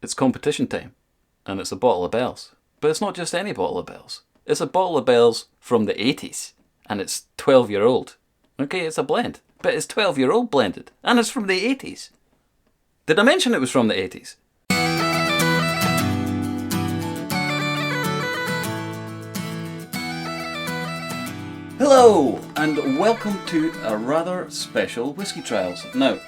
it's competition time, and it's a bottle of Bell's. But it's not just any bottle of Bell's. It's a bottle of Bell's from the 80s, and it's 12-year-old. Okay, it's a blend, but it's 12-year-old blended, and it's from the 80s. Did I mention it was from the 80s? Hello, and welcome to a rather special whiskey trials. Now,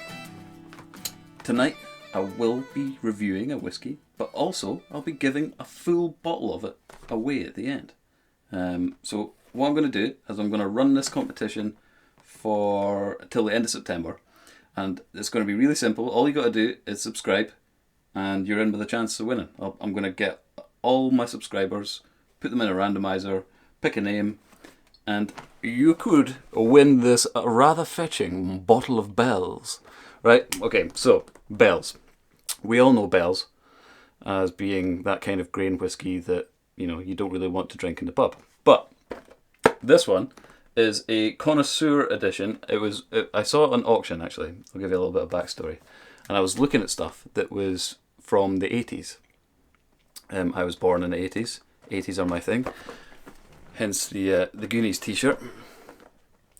tonight I will be reviewing a whiskey, but also I'll be giving a full bottle of it away at the end. So what I'm going to do is I'm going to run this competition for till the end of September, and it's going to be really simple. All you got to do is subscribe, and you're in with a chance of winning. I'm going to get all my subscribers, put them in a randomizer, pick a name, and you could win this rather fetching bottle of Bell's. Right? Okay, so Bell's. We all know Bell's as being that kind of grain whiskey that, you know, you don't really want to drink in the pub. But this one is a Connoisseur edition. I saw it on auction, actually. I'll give you a little bit of backstory. And I was looking at stuff that was from the 80s. I was born in the 80s. 80s are my thing. Hence the Goonies t-shirt.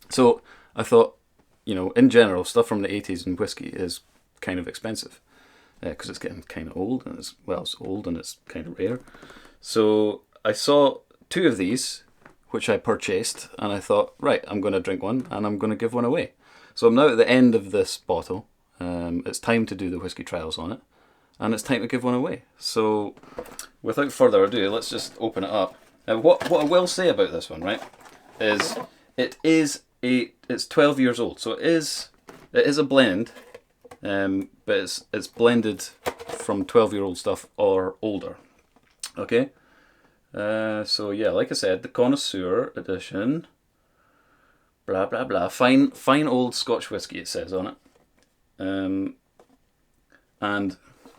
So I thought, you know, in general, stuff from the 80s and whiskey is kind of expensive. Because it's getting kind of old, and it's old and it's kind of rare. So I saw two of these, which I purchased, and I thought, right, I'm going to drink one, and I'm going to give one away. So I'm now at the end of this bottle. It's time to do the whiskey trials on it, and it's time to give one away. So without further ado, let's just open it up. Now, what I will say about this one, right, is it's 12 years old, so it is a blend, but it's blended from 12-year-old stuff or older. Okay, so yeah, like I said, the Connoisseur edition, blah blah blah, fine old Scotch whiskey, it says on it, and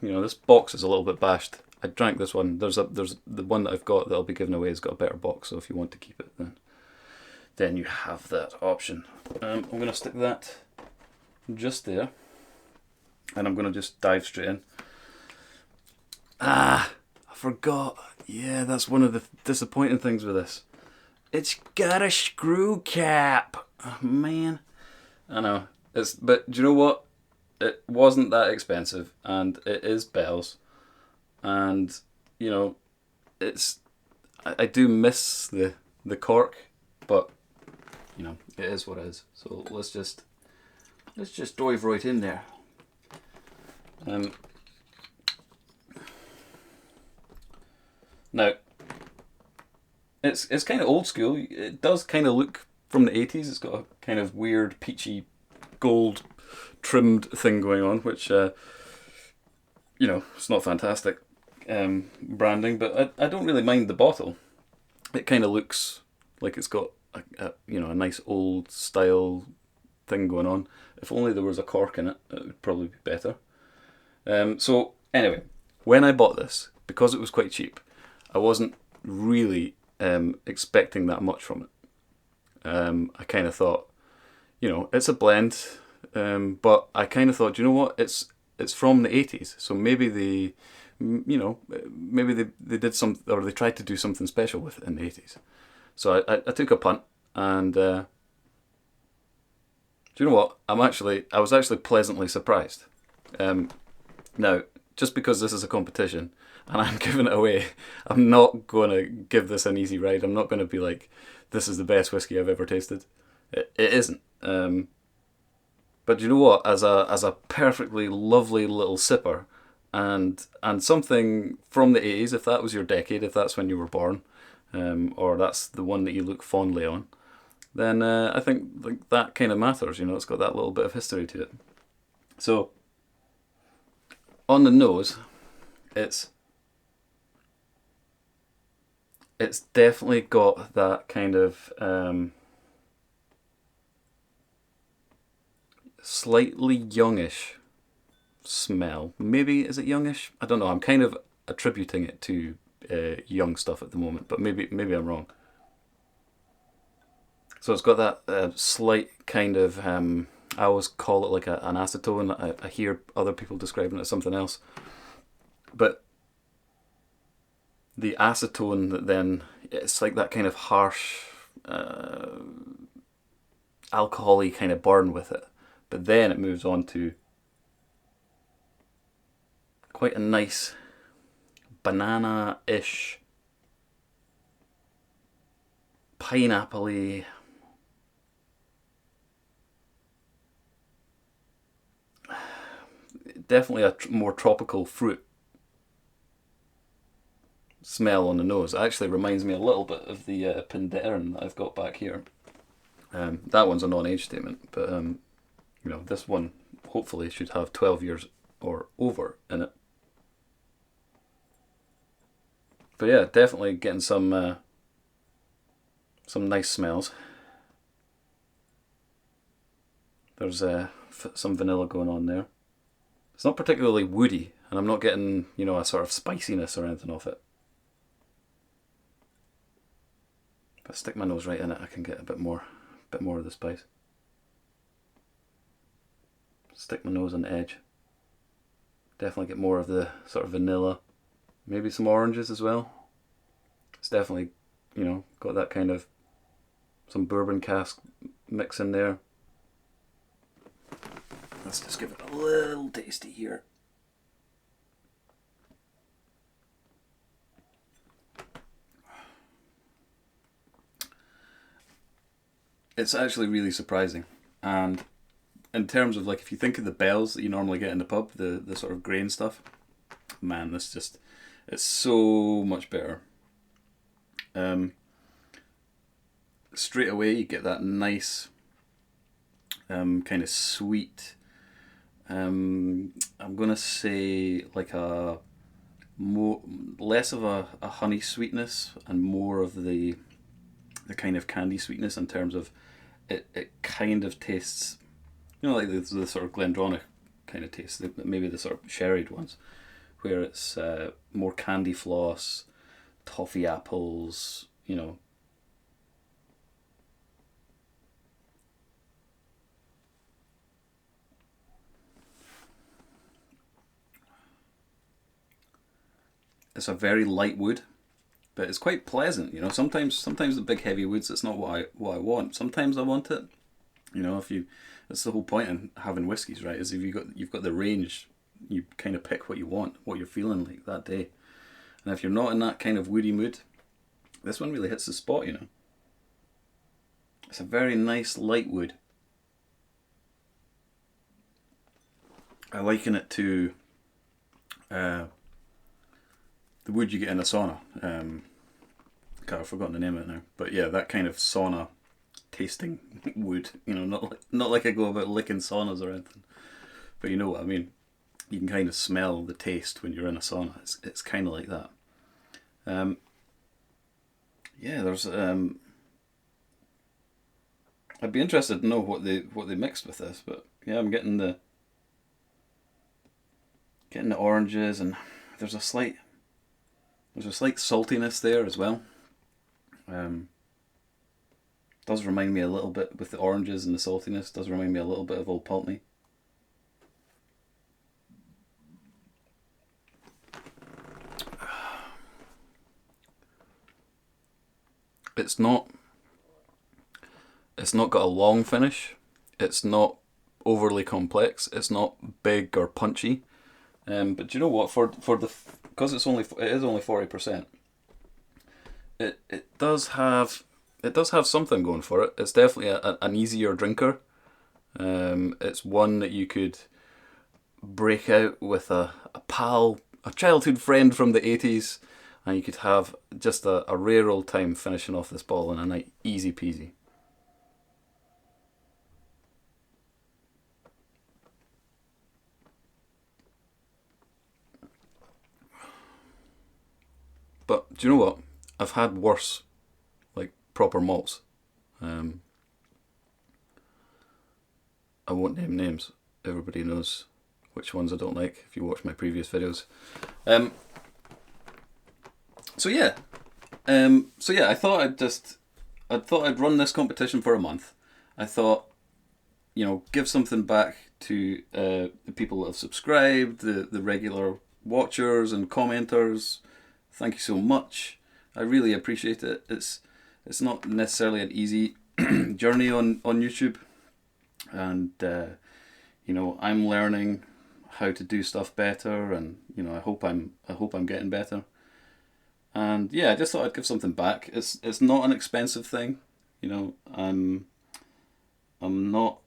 you know, this box is a little bit bashed. I drank this one. There's the one that I've got that I'll be giving away has got a better box, so if you want to keep it, then you have that option. I'm going to stick that just there, and I'm going to just dive straight in. I forgot. Yeah, that's one of the disappointing things with this. It's got a screw cap. Oh, man. I know. But do you know what? It wasn't that expensive, and it is Bell's. And, you know, I do miss the cork, but, you know, it is what it is. So let's just dive right in there. Now, it's kind of old school. It does kind of look from the 80s. It's got a kind of weird peachy gold trimmed thing going on, which, you know, it's not fantastic branding, but I don't really mind the bottle. It kind of looks like it's got a nice old style thing going on. If only there was a cork in it, it would probably be better. So anyway, when I bought this, because it was quite cheap, I wasn't really expecting that much from it. I kind of thought, you know, it's a blend, but I kind of thought, you know what, it's from the 80s, so maybe they did some, or they tried to do something special with it in the 80s. So I took a punt, and do you know what? I was actually pleasantly surprised. Now, just because this is a competition and I'm giving it away, I'm not going to give this an easy ride. I'm not going to be like, this is the best whiskey I've ever tasted. It isn't. But you know what? As a perfectly lovely little sipper, and something from the 80s, if that was your decade, if that's when you were born, or that's the one that you look fondly on, then I think like that kind of matters. You know, it's got that little bit of history to it. So on the nose, it's definitely got that kind of slightly youngish smell. Maybe, is it youngish? I don't know. I'm kind of attributing it to young stuff at the moment, but maybe I'm wrong. So it's got that slight kind of, I always call it like an acetone. I hear other people describing it as something else. But the acetone that then, it's like that kind of harsh, alcohol-y kind of burn with it. But then it moves on to quite a nice banana-ish, pineapple-y, definitely a more tropical fruit smell on the nose. It actually reminds me a little bit of the Pindarin that I've got back here. That one's a non-age statement, but this one hopefully should have 12 years or over in it. But yeah, definitely getting some nice smells. There's some vanilla going on there. It's not particularly woody, and I'm not getting, a sort of spiciness or anything off it. If I stick my nose right in it, I can get a bit more of the spice. Stick my nose on the edge. Definitely get more of the sort of vanilla. Maybe some oranges as well. It's definitely, got that kind of some bourbon cask mix in there. Let's just give it a little tasty here. It's actually really surprising, and in terms of if you think of the bells that you normally get in the pub, the sort of grain stuff, man, it's so much better. Straight away you get that nice kind of sweet, I'm gonna say less of a honey sweetness and more of the kind of candy sweetness, in terms of it kind of tastes, like the sort of Glendronach kind of taste, maybe the sort of sherried ones, where it's more candy floss, toffee apples, It's a very light wood, but it's quite pleasant. Sometimes the big heavy woods, it's not what I want. Sometimes I want it. That's the whole point in having whiskies, right? Is if you've got the range, you kind of pick what you want, what you're feeling like that day. And if you're not in that kind of woody mood, this one really hits the spot. It's a very nice light wood. I liken it to the wood you get in a sauna. I've forgotten the name of it now. But yeah, that kind of sauna tasting wood. Not like I go about licking saunas or anything. But you know what I mean. You can kind of smell the taste when you're in a sauna. It's kind of like that. There's. I'd be interested to know what they mixed with this, but yeah, I'm getting the oranges, and there's a slight saltiness there as well. Does remind me a little bit, with the oranges and the saltiness, does remind me a little bit of Old Pulteney. It's not got a long finish. It's not overly complex. It's not big or punchy. But do you know what? Because it is only 40%. It does have something going for it. It's definitely an easier drinker. It's one that you could break out with a pal, a childhood friend from the 80s, and you could have just a rare old time finishing off this bottle in a night, easy peasy. But do you know what? I've had worse, proper malts. I won't name names. Everybody knows which ones I don't like if you watch my previous videos. I thought I'd run this competition for a month. I thought, give something back to the people that have subscribed, the regular watchers and commenters, thank you so much. I really appreciate it. It's not necessarily an easy journey on YouTube, and I'm learning how to do stuff better, and I hope I'm getting better. And yeah, I just thought I'd give something back. It's not an expensive thing, I'm not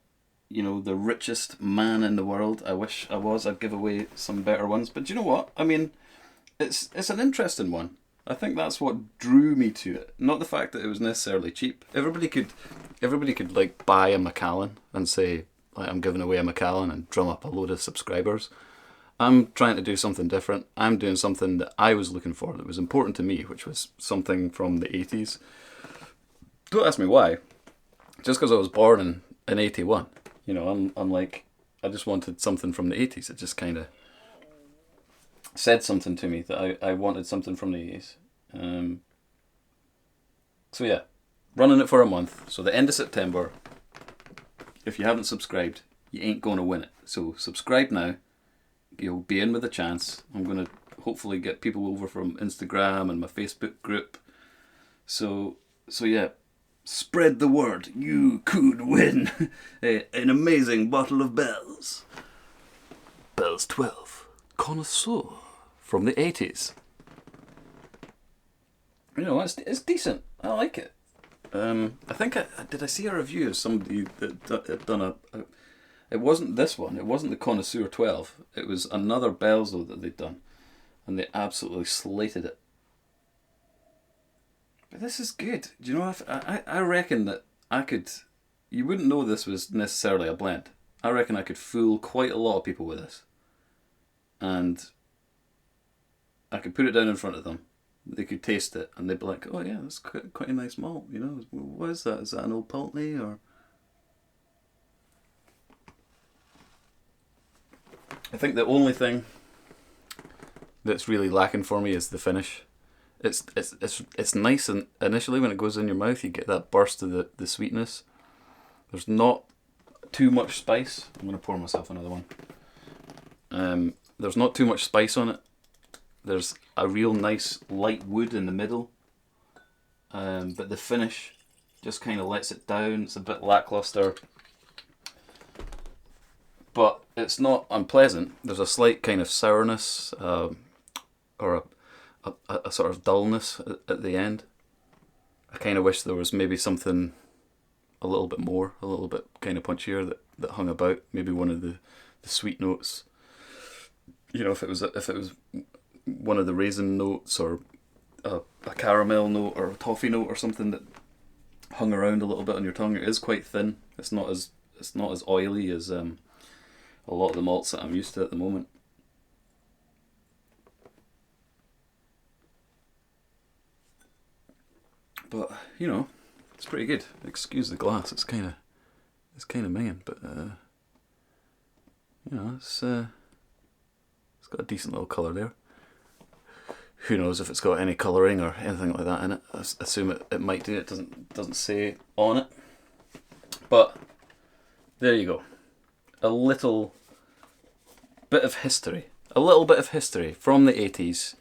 the richest man in the world. I wish I was. I'd give away some better ones. But you know what? I mean, it's an interesting one. I think that's what drew me to it. Not the fact that it was necessarily cheap. Everybody could like buy a Macallan and say, like, I'm giving away a Macallan and drum up a load of subscribers. I'm trying to do something different. I'm doing something that I was looking for, that was important to me, which was something from the 80s. Don't ask me why. Just because I was born in 81. I'm like, I just wanted something from the 80s. It just kind of said something to me that I wanted something from the 80s. So yeah, running it for a month. So the end of September. If you haven't subscribed, you ain't going to win it. So subscribe now. You'll be in with a chance. I'm going to hopefully get people over from Instagram and my Facebook group. So yeah, spread the word. You could win an amazing bottle of Bell's. Bell's 12. Connoisseur. From the 80s. It's decent. I like it. I think did I see a review of somebody that had done it wasn't this one. It wasn't the Connoisseur 12. It was another Bell's though that they'd done, and they absolutely slated it. But this is good. Do you know? I reckon that I could. You wouldn't know this was necessarily a blend. I reckon I could fool quite a lot of people with this, and I could put it down in front of them. They could taste it, and they'd be like, "Oh yeah, that's quite a nice malt." What is that? Is that an Old Pulteney or? I think the only thing that's really lacking for me is the finish. It's nice, and initially when it goes in your mouth, you get that burst of the sweetness. There's not too much spice. I'm going to pour myself another one. There's not too much spice on it. There's a real nice light wood in the middle, but the finish just kind of lets it down. It's a bit lackluster, but it's not unpleasant. There's a slight kind of sourness, or a sort of dullness at the end. I kind of wish there was maybe something a little bit more, a little bit kind of punchier that hung about. Maybe one of the sweet notes. If it was one of the raisin notes, or a caramel note, or a toffee note, or something that hung around a little bit on your tongue. It is quite thin. It's not as oily as a lot of the malts that I'm used to at the moment. But it's pretty good. Excuse the glass. It's kind of minging, but it's got a decent little colour there. Who knows if it's got any colouring or anything like that in it? I assume it might do. It doesn't say on it. But there you go. A little bit of history. A little bit of history from the 80s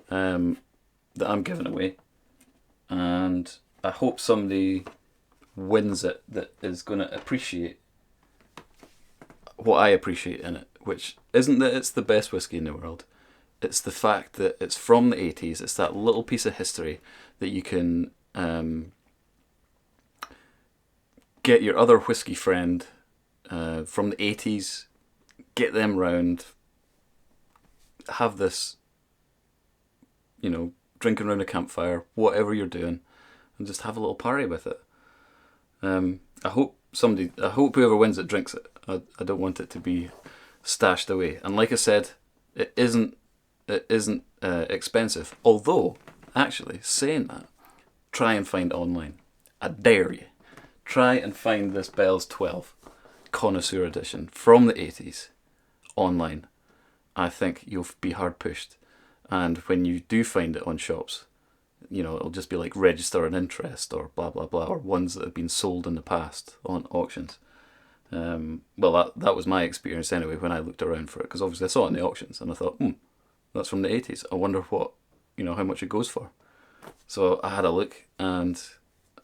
that I'm giving away. And I hope somebody wins it that is going to appreciate what I appreciate in it, which isn't that it's the best whiskey in the world. It's the fact that it's from the 80s. It's that little piece of history that you can get your other whiskey friend from the 80s, get them round, have this, drinking around a campfire, whatever you're doing, and just have a little party with it. I hope whoever wins it drinks it. I don't want it to be stashed away. And like I said, it isn't expensive. Although, actually, saying that, try and find it online. I dare you. Try and find this Bell's 12 Connoisseur edition from the 80s online. I think you'll be hard pushed. And when you do find it on shops, it'll just be like register an interest or blah blah blah, or ones that have been sold in the past on auctions. Well, that was my experience anyway when I looked around for it, because obviously I saw it in the auctions and I thought, That's from the 80s. I wonder what, how much it goes for. So I had a look and,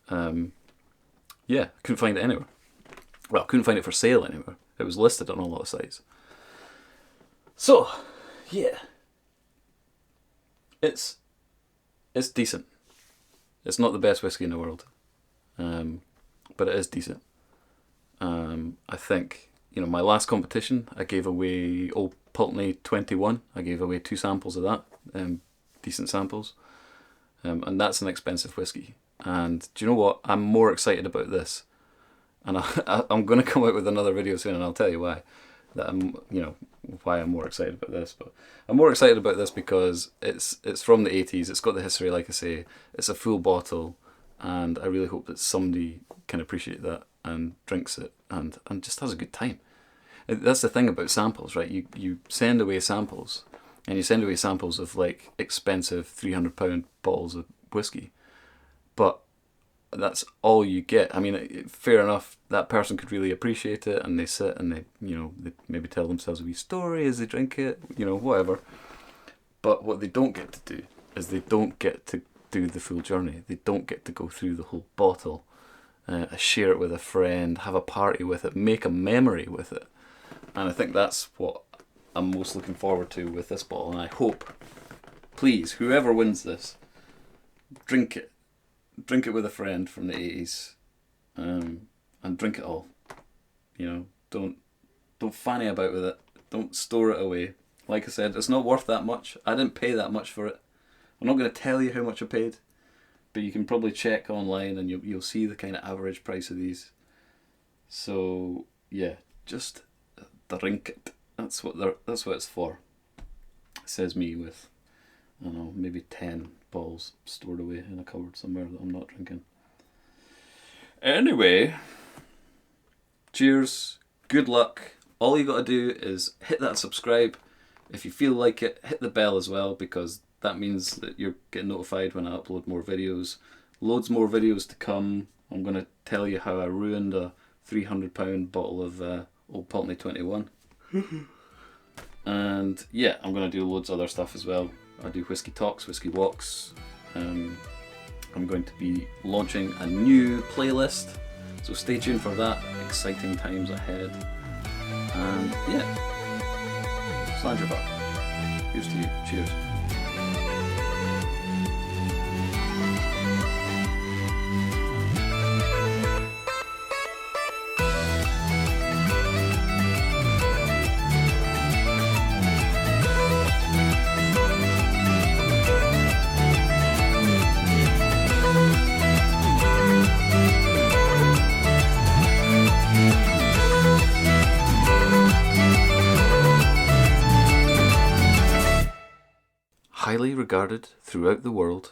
yeah, I couldn't find it anywhere. Well, I couldn't find it for sale anywhere. It was listed on a lot of sites. So, yeah. It's decent. It's not the best whiskey in the world. But it is decent. I think, my last competition, I gave away Old Pulteney 21. I gave away 2 samples of that, decent samples. And that's an expensive whiskey. And do you know what? I'm more excited about this. And I'm going to come out with another video soon, and I'll tell you why. Why I'm more excited about this. But I'm more excited about this because it's from the 80s. It's got the history, like I say. It's a full bottle. And I really hope that somebody can appreciate that and drinks it and just has a good time. That's the thing about samples, right? You send away samples, and you send away samples of like expensive £300 bottles of whiskey, but that's all you get. I mean, fair enough, that person could really appreciate it, and they sit and they maybe tell themselves a wee story as they drink it, whatever. But what they don't get to do is they don't get to do the full journey. They don't get to go through the whole bottle, share it with a friend, have a party with it, make a memory with it. And I think that's what I'm most looking forward to with this bottle. And I hope, please, whoever wins this, drink it. Drink it with a friend from the 80s, and drink it all. Don't fanny about with it. Don't store it away. Like I said, it's not worth that much. I didn't pay that much for it. I'm not going to tell you how much I paid, but you can probably check online and you'll see the kind of average price of these. So yeah, just drink it. That's what it's for. It says me with, I don't know, maybe 10 bottles stored away in a cupboard somewhere that I'm not drinking. Anyway, cheers, good luck. All you got to do is hit that subscribe. If you feel like it, hit the bell as well, because that means that you're getting notified when I upload more videos. Loads more videos to come. I'm going to tell you how I ruined a £300 bottle of Old Pulteney 21. And yeah, I'm going to do loads of other stuff as well. I do whiskey talks, whiskey walks. I'm going to be launching a new playlist, so stay tuned for that. Exciting times ahead. And yeah, Sandra back. Here's to you. Cheers. Highly regarded throughout the world,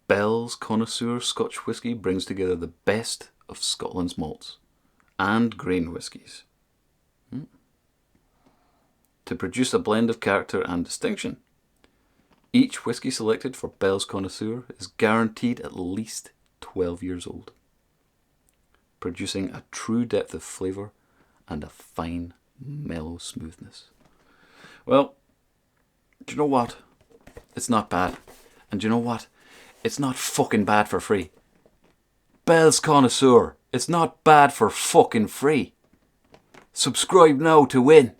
Bell's Connoisseur Scotch whisky brings together the best of Scotland's malts and grain whiskies to produce a blend of character and distinction. Each whisky selected for Bell's Connoisseur is guaranteed at least 12 years old, producing a true depth of flavour and a fine, mellow smoothness. Well, do you know what? It's not bad. And do you know what? It's not fucking bad for free. Bell's Connoisseur. It's not bad for fucking free. Subscribe now to win.